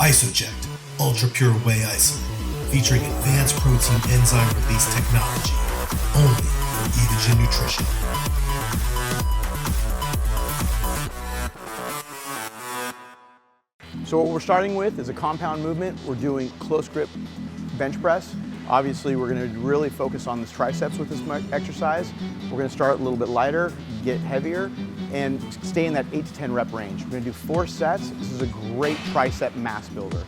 Isoject, ultra pure whey isolate, featuring advanced protein enzyme release technology, only from Evogen Nutrition. So what we're starting with is a compound movement. We're doing close grip bench press. Obviously, we're going to really focus on the triceps with this exercise. We're going to start a little bit lighter, get heavier, and stay in that 8 to 10 rep range. We're going to do 4 sets. This is a great tricep mass builder.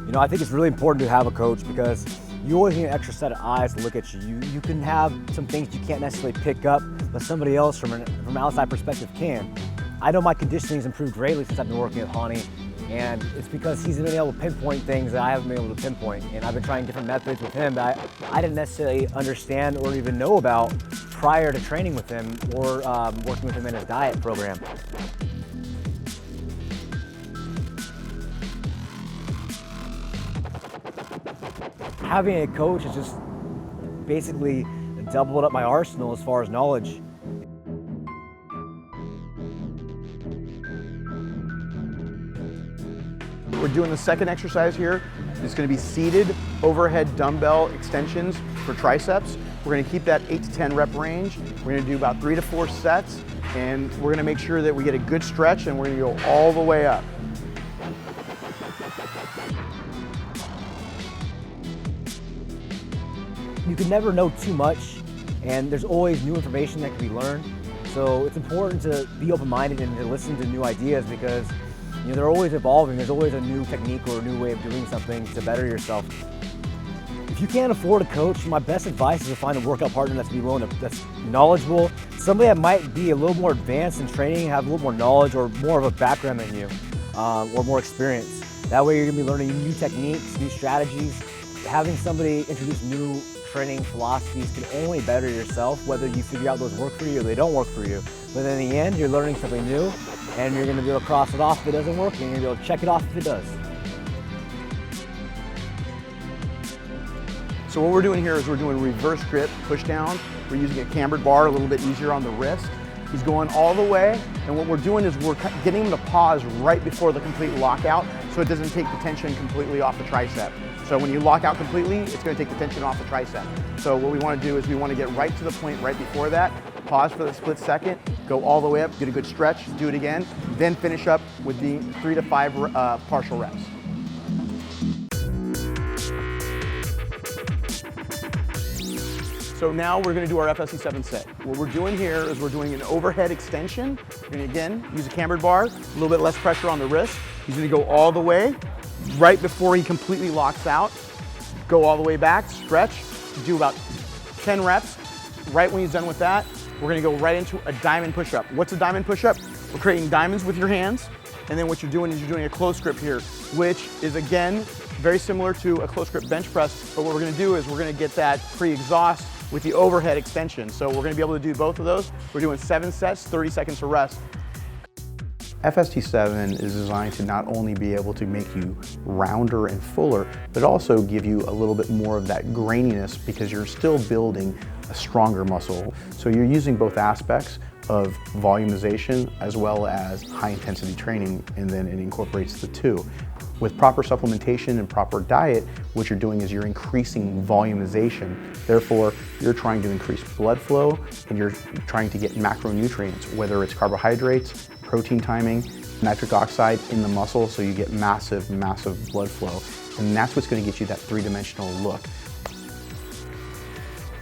You know, I think it's really important to have a coach because you always need an extra set of eyes to look at you. You can have some things you can't necessarily pick up, but somebody else from an outside perspective can. I know my conditioning's improved greatly since I've been working with Hany, and it's because he's been able to pinpoint things that I haven't been able to pinpoint. And I've been trying different methods with him that I didn't necessarily understand or even know about prior to training with him or working with him in his diet program. Having a coach is just basically doubled up my arsenal as far as knowledge. We're doing the second exercise here. It's going to be seated overhead dumbbell extensions for triceps. We're going to keep that 8 to 10 rep range. We're going to do about 3 to 4 sets, and we're going to make sure that we get a good stretch, and we're going to go all the way up. You can never know too much, and there's always new information that can be learned. So it's important to be open-minded and to listen to new ideas because you know, they're always evolving. There's always a new technique or a new way of doing something to better yourself. If you can't afford a coach, my best advice is to find a workout partner that's knowledgeable, somebody that might be a little more advanced in training, have a little more knowledge or more of a background than you, or more experience. That way you're gonna be learning new techniques, new strategies. Having somebody introduce new training philosophies can only better yourself, whether you figure out those work for you or they don't work for you. But in the end, you're learning something new, and you're going to be able to cross it off if it doesn't work, and you're going to be able to check it off if it does. So what we're doing here is we're doing reverse grip push down. We're using a cambered bar, a little bit easier on the wrist. He's going all the way, and what we're doing is we're getting him to pause right before the complete lockout so it doesn't take the tension completely off the tricep. So when you lock out completely, it's going to take the tension off the tricep. So what we want to do is we want to get right to the point right before that, pause for the split second, go all the way up, get a good stretch, do it again, then finish up with the 3 to 5 partial reps. So now we're going to do our FST-7 set. What we're doing here is we're doing an overhead extension. We're going to again use a cambered bar, a little bit less pressure on the wrist. He's going to go all the way, right before he completely locks out. Go all the way back, stretch, do about 10 reps. Right when he's done with that, we're going to go right into a diamond push-up. What's a diamond push-up? We're creating diamonds with your hands, and then what you're doing is you're doing a close grip here, which is again very similar to a close grip bench press, but what we're going to do is we're going to get that pre-exhaust with the overhead extension. So we're going to be able to do both of those. We're doing 7 sets, 30 seconds to rest. FST-7 is designed to not only be able to make you rounder and fuller, but also give you a little bit more of that graininess because you're still building a stronger muscle. So you're using both aspects of volumization as well as high intensity training, and then it incorporates the two. With proper supplementation and proper diet, what you're doing is you're increasing volumization. Therefore, you're trying to increase blood flow and you're trying to get macronutrients, whether it's carbohydrates, protein timing, nitric oxide in the muscle, so you get massive, massive blood flow. And that's what's going to get you that 3-dimensional look.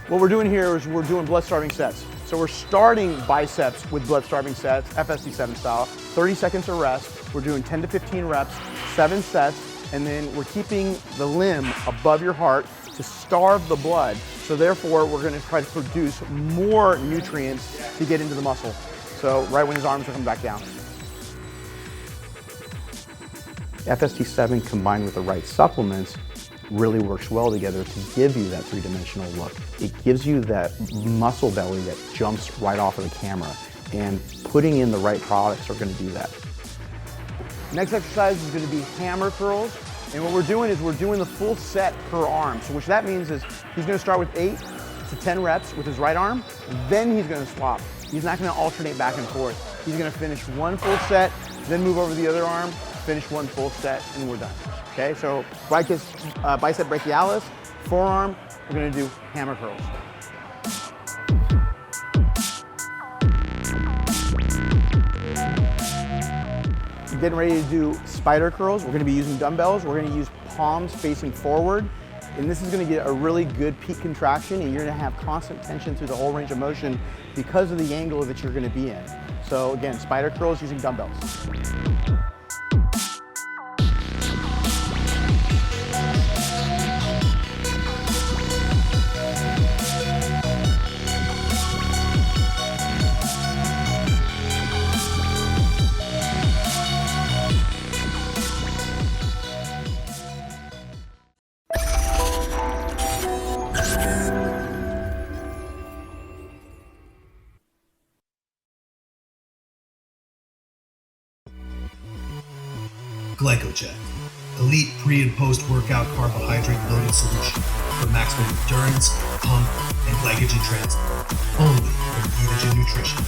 What we're doing here is we're doing blood-starving sets. So we're starting biceps with blood-starving sets, FST-7 style, 30 seconds of rest. We're doing 10 to 15 reps, 7 sets, and then we're keeping the limb above your heart to starve the blood. So therefore, we're going to try to produce more nutrients to get into the muscle. So right when his arms are coming back down. FST-7 combined with the right supplements really works well together to give you that 3-dimensional look. It gives you that muscle belly that jumps right off of the camera, and putting in the right products are going to do that. Next exercise is going to be hammer curls, and what we're doing is we're doing the full set per arm. So which that means is he's going to start with 8, to 10 reps with his right arm, then he's gonna swap. He's not gonna alternate back and forth. He's gonna finish one full set, then move over to the other arm, finish one full set, and we're done. Okay, so bicep brachialis, forearm, we're gonna do hammer curls. Getting ready to do spider curls. We're gonna be using dumbbells. We're gonna use palms facing forward. And this is gonna get a really good peak contraction, and you're gonna have constant tension through the whole range of motion because of the angle that you're gonna be in. So again, spider curls using dumbbells. Glycogen, elite pre and post workout carbohydrate loading solution for maximum endurance, pump, and glycogen transport. Only from Evogen Nutrition.